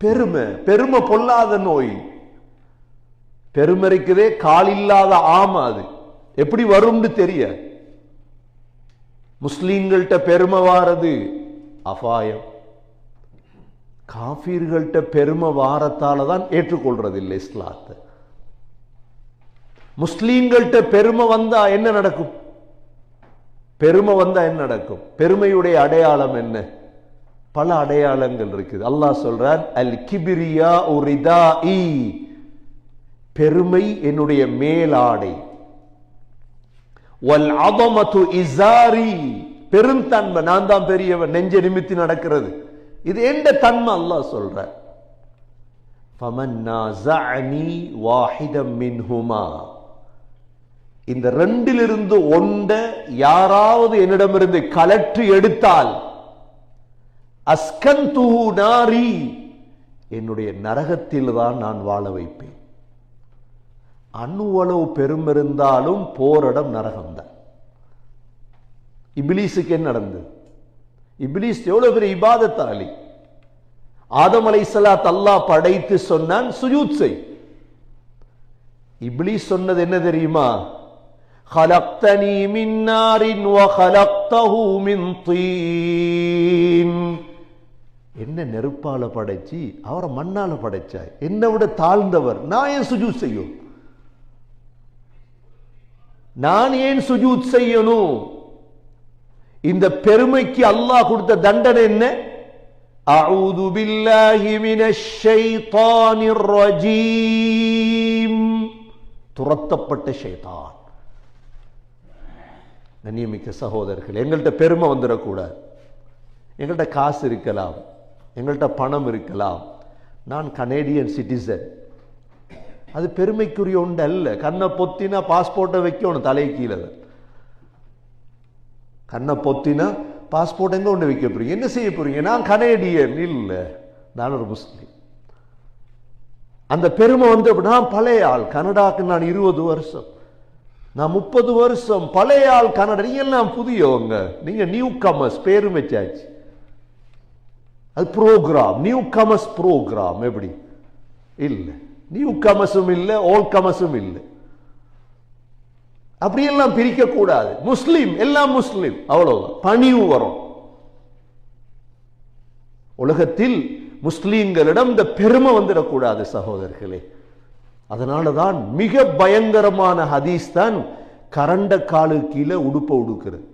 பெருமை பெருமை பொல்லாத நோய். பெருமை இருக்குதே, கால் இல்லாத ஆம. அது எப்படி வரும்னு தெரிய. முஸ்லீம்கள்ட்ட பெருமை வாரது அபாயம். காஃபீர்கள்ட்ட பெருமை வாரத்தால தான் ஏற்றுக்கொள்றது இல்லை இஸ்லாத்தை. முஸ்லீம்கள்ட்ட பெருமை வந்தா என்ன நடக்கும்? பெருமை வந்தா என்ன நடக்கும்? பெருமையுடைய அடையாளம் என்ன? பல அடையாளங்கள் இருக்குது. அல்லாஹ் சொல்றான், அல் கிபிரியா உரிதாஇ, பெருமை என்னுடைய மேலாடை. வல் அதமது இஸாரி, பெருந்தன்மை, நான் தான் பெரியவன், நெஞ்ச நிமித்தி நடக்கிறது, இது எந்த தன்மை அல்லாஹ் சொல்றார். ஃபமன் நாஸஅனி வாஹிதம் மின்ஹுமா, இந்த ரெண்டிலிருந்து ஒன்றை யாராவது என்னிடமிருந்து கலற்றி எடுத்தால், அஸ்கன்துஹு நாரி, என்னுடைய நரகத்தில் தான் நான் வாழ வைப்பேன். அணுவளவு பெருமிருந்தாலும் போரிடம் நரகம்தான். இப்லீஸுக்கு என்ன நடந்தது? இப்லீஸ் எவ்வளவு பெரிய இபாதத்தாளி. ஆதம் அலைஹிஸ்ஸலாத் அல்லாஹ் படைத்து சொன்னான் சுஜூத் செய். இப்லீஸ் சொன்னது என்ன தெரியுமா? خلقتني من نار وخلقته من طين, என்ன நெருப்பால படைச்சி அவரை மண்ணால படைச்சாய், என்னை விட தாழ்ந்தவர், நான் ஏன் சுஜூத் செய்யும்? நான் ஏன் சுஜூத் செய்யணும்? இந்த பெருமைக்கு அல்லாஹ் கொடுத்த தண்டனை என்ன? அஊது பில்லாஹி மினஷ் ஷைத்தானிர் ரஜீம், துரத்தப்பட்ட ஷைத்தான். கண்ணியமிக்க சகோதரர்கள், எங்கள்கிட்ட பெருமை வந்துடக்கூடாது. எங்கள்கிட்ட காசு இருக்கலாம், எங்கள்கிட்ட பணம் இருக்கலாம், நான் கனேடியன் சிட்டிசன், அது பெருமைக்குரிய ஒன்று அல்ல. கண்ணை பொத்தினா பாஸ்போர்ட்டை வைக்கணும் தலை கீழே. கண்ணை பொத்தினா பாஸ்போர்ட் எங்க ஒன்று வைக்க போறீங்க? என்ன செய்ய போறீங்க? நான் கனேடியன் இல்லை, நான் ஒரு முஸ்லீம். அந்த பெருமை வந்து நான் பழைய ஆள், கனடாக்கு நான் 20 வருஷம், நான் 30 வருஷம், பழைய ஆள் கனடா. நீங்க எல்லாம் புதியவங்க, நீங்க நியூ கமர்ஸ், பேரும் வச்சாச்சு. அது ப்ரோக்ராம், நியூ கமர்ஸ் ப்ரோக்ராம். எப்படி இல்லை? நியூ கமர்ஸும் இல்லை, ஓல்ட் கமர்ஸும் இல்லை. அப்படியெல்லாம் பிரிக்க கூடாது. முஸ்லீம் எல்லாம் முஸ்லீம், அவ்வளவுதான். பணிவு வரும். உலகத்தில் முஸ்லீம்களிடம் இந்த பெருமை வந்துடக்கூடாது சகோதரர்களே. அதனாலதான் மிக பயங்கரமான ஹதீஸ் தான் கரண்ட காலு கீழே உடுப்ப உடுக்கிறது.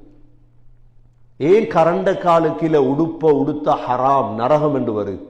ஏன் கரண்ட காலு கீழே உடுப்ப உடுத்த ஹராம், நரகம் என்று வருது?